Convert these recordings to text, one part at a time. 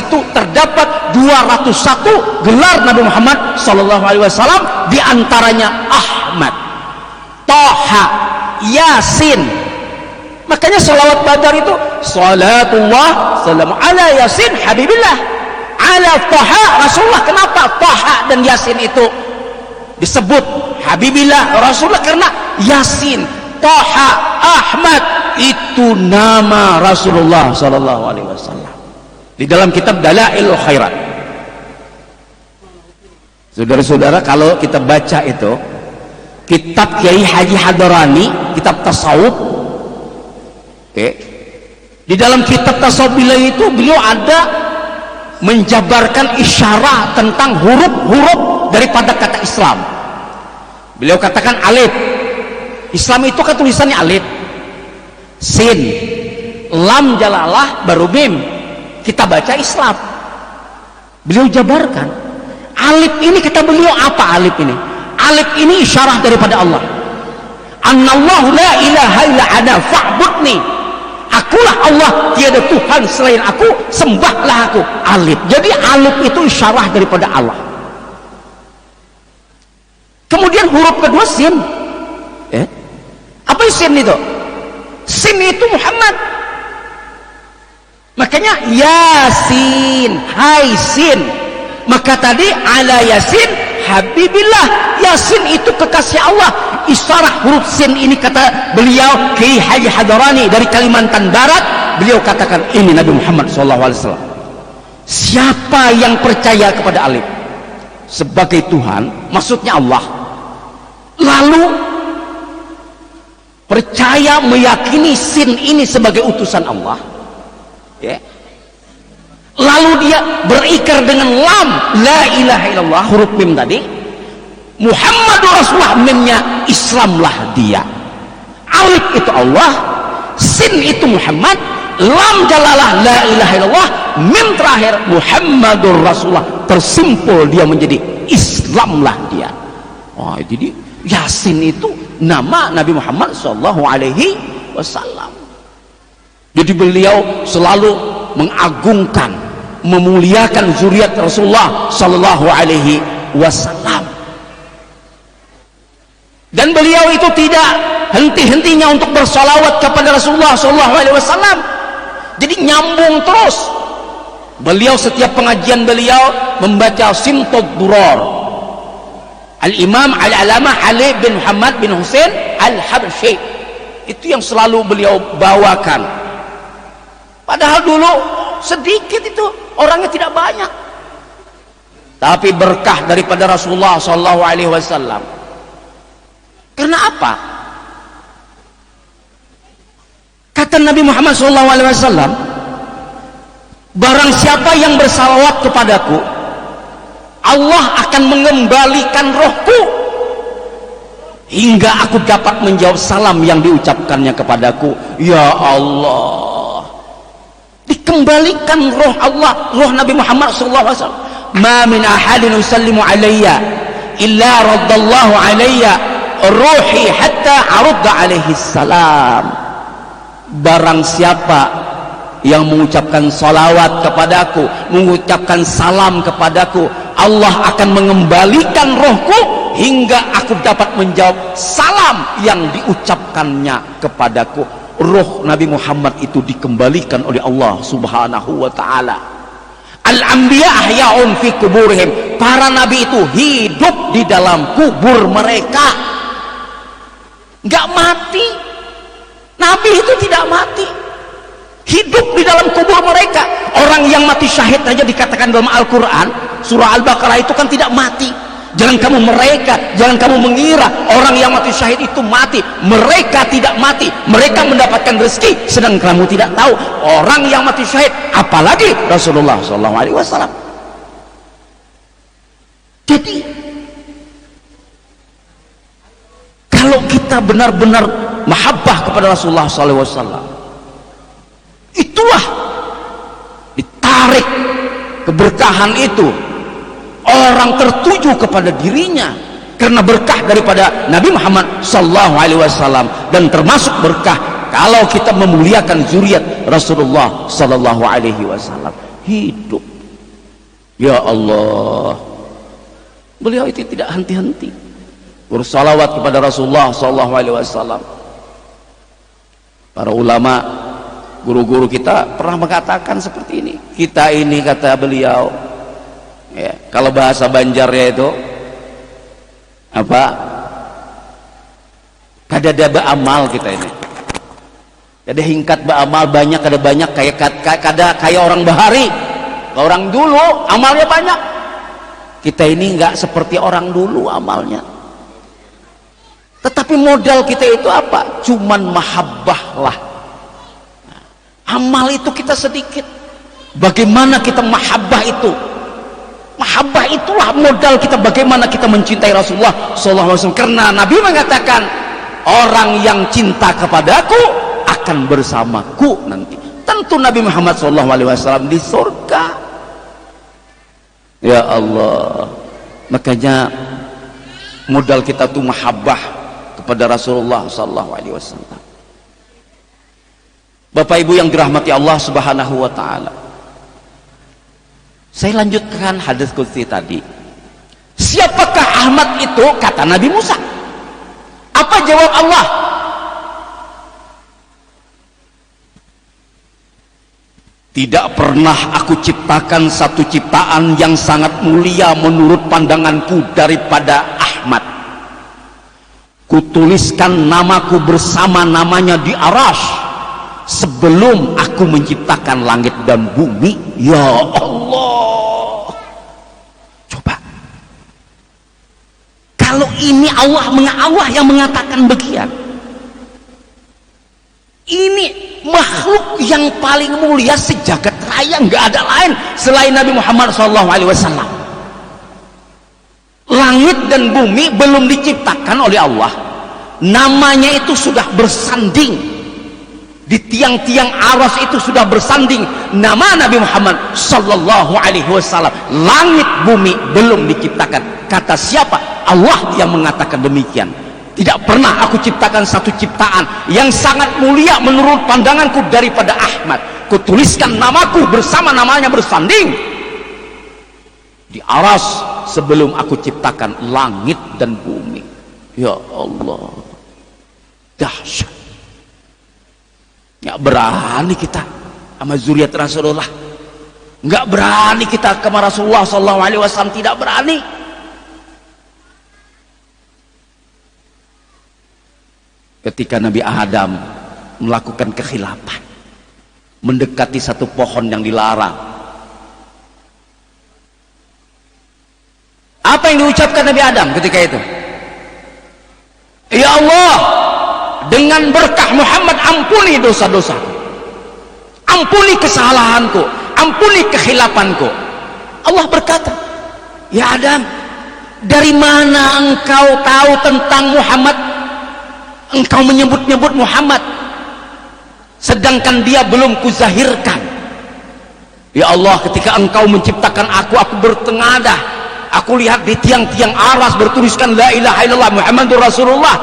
situ terdapat 201 gelar Nabi Muhammad sallallahu alaihi wasallam, di antaranya Ahmad, Toha, Yasin. Makanya sholawat Badar itu salatullah salamu ala Yasin Habibillah ala Toha Rasulullah. Kenapa Toha dan Yasin itu disebut Habibillah Rasulullah? Karena Yasin, Toha, Ahmad itu nama Rasulullah sallallahu alaihi wasallam. Di dalam kitab Dalailul Khairat, saudara-saudara, kalau kita baca itu kitab Kiai Haji Hadarani, kitab tasawuf, di dalam kitab tasawuf itu beliau ada menjabarkan isyarat tentang huruf-huruf daripada kata Islam. Beliau katakan alif, Islam itu kan tulisannya alif, sin, lam jalalah, baru mim, kita baca Islam. Beliau jabarkan alif ini, kata beliau, apa alif ini? Alif ini isyarat daripada Allah, annallahu la ilaha illa ana fa'budni, akulah Allah, tiada Tuhan selain aku, sembahlah aku. Alif, jadi alif itu isyarat daripada Allah. Kemudian huruf kedua sin. Apa sin itu? Sin itu Muhammad. Makanya Yasin, hai sin. Maka tadi ala Yasin Habibillah, Yasin itu kekasih Allah. Isyarat huruf sin ini, kata beliau Kiai Haji Hadarani dari Kalimantan Barat, beliau katakan ini Nabi Muhammad SAW. Siapa yang percaya kepada alif sebagai Tuhan, maksudnya Allah, lalu percaya meyakini sin ini sebagai utusan Allah, lalu dia berikrar dengan lam, la ilaha illallah, huruf mim tadi, Muhammadur Rasulullah, mimnya Islamlah dia. Alif itu Allah, sin itu Muhammad, lam jalalah la ilaha illallah, mim terakhir Muhammadur Rasulullah, tersimpul dia menjadi Islamlah dia. Jadi Yasin itu nama Nabi Muhammad sallallahu alaihi wasallam. Jadi beliau selalu mengagungkan, memuliakan zuriat Rasulullah sallallahu alaihi wasallam. Dan beliau itu tidak henti-hentinya untuk bersolawat kepada Rasulullah sallallahu alaihi wasallam. Jadi nyambung terus. Beliau setiap pengajian beliau membaca Simtud Durar. Al-Imam Al-Alamah Ali bin Muhammad bin Husain Al-Habsyi, itu yang selalu beliau bawakan. Padahal dulu sedikit itu, orangnya tidak banyak, tapi berkah daripada Rasulullah sallallahu alaihi wasallam. Karena apa? Kata Nabi Muhammad sallallahu alaihi wasallam, barang siapa yang bersalawat kepadaku, Allah akan mengembalikan rohku hingga aku dapat menjawab salam yang diucapkannya kepadaku. Ya Allah, dikembalikan roh Allah, roh Nabi Muhammad SAW. Ma min ahadin yusallimu alayya illa raddallahu alayya ruhi hatta arudda alaihi salam. Barang siapa yang mengucapkan salawat kepadaku, mengucapkan salam kepadaku, Allah akan mengembalikan rohku hingga aku dapat menjawab salam yang diucapkannya kepadaku. Roh Nabi Muhammad itu dikembalikan oleh Allah subhanahu wa ta'ala. Al-anbiya ahya'un fi kuburihim, para nabi itu hidup di dalam kubur mereka, nggak mati. Nabi itu tidak mati, hidup di dalam kubur mereka. Orang yang mati syahid aja dikatakan dalam Al-Quran surah Al-Baqarah itu kan tidak mati. Jangan kamu mengira orang yang mati syahid itu mati. Mereka tidak mati, mereka mendapatkan rezeki, sedang kamu tidak tahu orang yang mati syahid, apalagi Rasulullah SAW. Jadi kalau kita benar-benar mahabbah kepada Rasulullah SAW, itulah ditarik keberkahan itu, orang tertuju kepada dirinya karena berkah daripada Nabi Muhammad sallallahu alaihi wasallam. Dan termasuk berkah kalau kita memuliakan zuriat Rasulullah sallallahu alaihi wasallam. hidup. Ya Allah, beliau itu tidak henti-henti bersalawat kepada Rasulullah SAW. Para ulama, guru-guru kita pernah mengatakan seperti ini. Kita ini, kata beliau, ya, kalau bahasa Banjarnya itu apa? Kadada ba'amal kita ini. Kada hingkat ba'amal banyak, kada banyak kayak orang bahari. Orang dulu amalnya banyak. Kita ini enggak seperti orang dulu amalnya. Tetapi modal kita itu apa? Cuman mahabbah lah. Amal itu kita sedikit. Bagaimana kita mahabbah itu? Mahabbah itulah modal kita, bagaimana kita mencintai Rasulullah SAW. Karena Nabi mengatakan, orang yang cinta kepadaku akan bersamaku nanti. Tentu Nabi Muhammad SAW di surga. Ya Allah, makanya modal kita tuh mahabbah kepada Rasulullah SAW. Bapak Ibu yang dirahmati Allah Subhanahu wa Ta'ala, saya lanjutkan hadis qudsi tadi. Siapakah Ahmad itu? Kata Nabi Musa. Apa jawab Allah? Tidak pernah aku ciptakan satu ciptaan yang sangat mulia menurut pandanganku daripada Ahmad. Kutuliskan namaku bersama namanya di Arash sebelum aku menciptakan langit dan bumi. Ya Allah, coba, kalau ini Allah yang mengatakan begitu, ini makhluk yang paling mulia sejagat raya, nggak ada lain selain Nabi Muhammad SAW. Langit dan bumi belum diciptakan oleh Allah, namanya itu sudah bersanding di tiang-tiang aras, itu sudah bersanding nama Nabi Muhammad SAW. Langit bumi belum diciptakan. Kata siapa? Allah yang mengatakan demikian. Tidak pernah aku ciptakan satu ciptaan yang sangat mulia menurut pandanganku daripada Ahmad. Kutuliskan namaku bersama namanya bersanding di aras sebelum aku ciptakan langit dan bumi. Ya Allah, dahsyat. Nggak berani kita sama zuriat Rasulullah, nggak berani kita sama Rasulullah SAW, tidak berani. Ketika Nabi Adam melakukan kekhilafan, mendekati satu pohon yang dilarang, apa yang diucapkan Nabi Adam ketika itu? Ya Allah, dengan berkah Muhammad ampuni dosa-dosaku, ampuni kesalahanku, ampuni kekhilafanku. Allah berkata, ya Adam, dari mana engkau tahu tentang Muhammad? Engkau menyebut-nyebut Muhammad sedangkan dia belum kuzahirkan. Ya Allah, ketika engkau menciptakan aku bertengadah, aku lihat di tiang-tiang aras bertuliskan la ilaha illallah Muhammadur Rasulullah.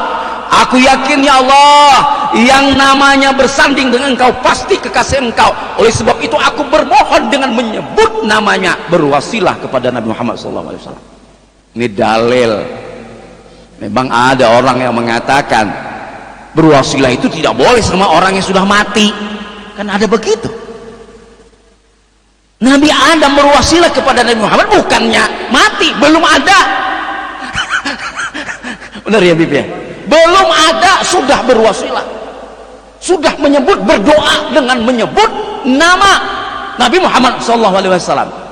Aku yakin ya Allah, yang namanya bersanding dengan engkau pasti kekasih engkau. Oleh sebab itu aku bermohon dengan menyebut namanya, berwasilah kepada Nabi Muhammad SAW. Ini dalil. Memang ada orang yang mengatakan berwasilah itu tidak boleh sama orang yang sudah mati, kan ada begitu. Nabi Adam berwasilah kepada Nabi Muhammad bukannya mati, belum ada. Benar ya Bib ya? Belum ada, sudah berwasilah, sudah menyebut, berdoa dengan menyebut nama Nabi Muhammad SAW.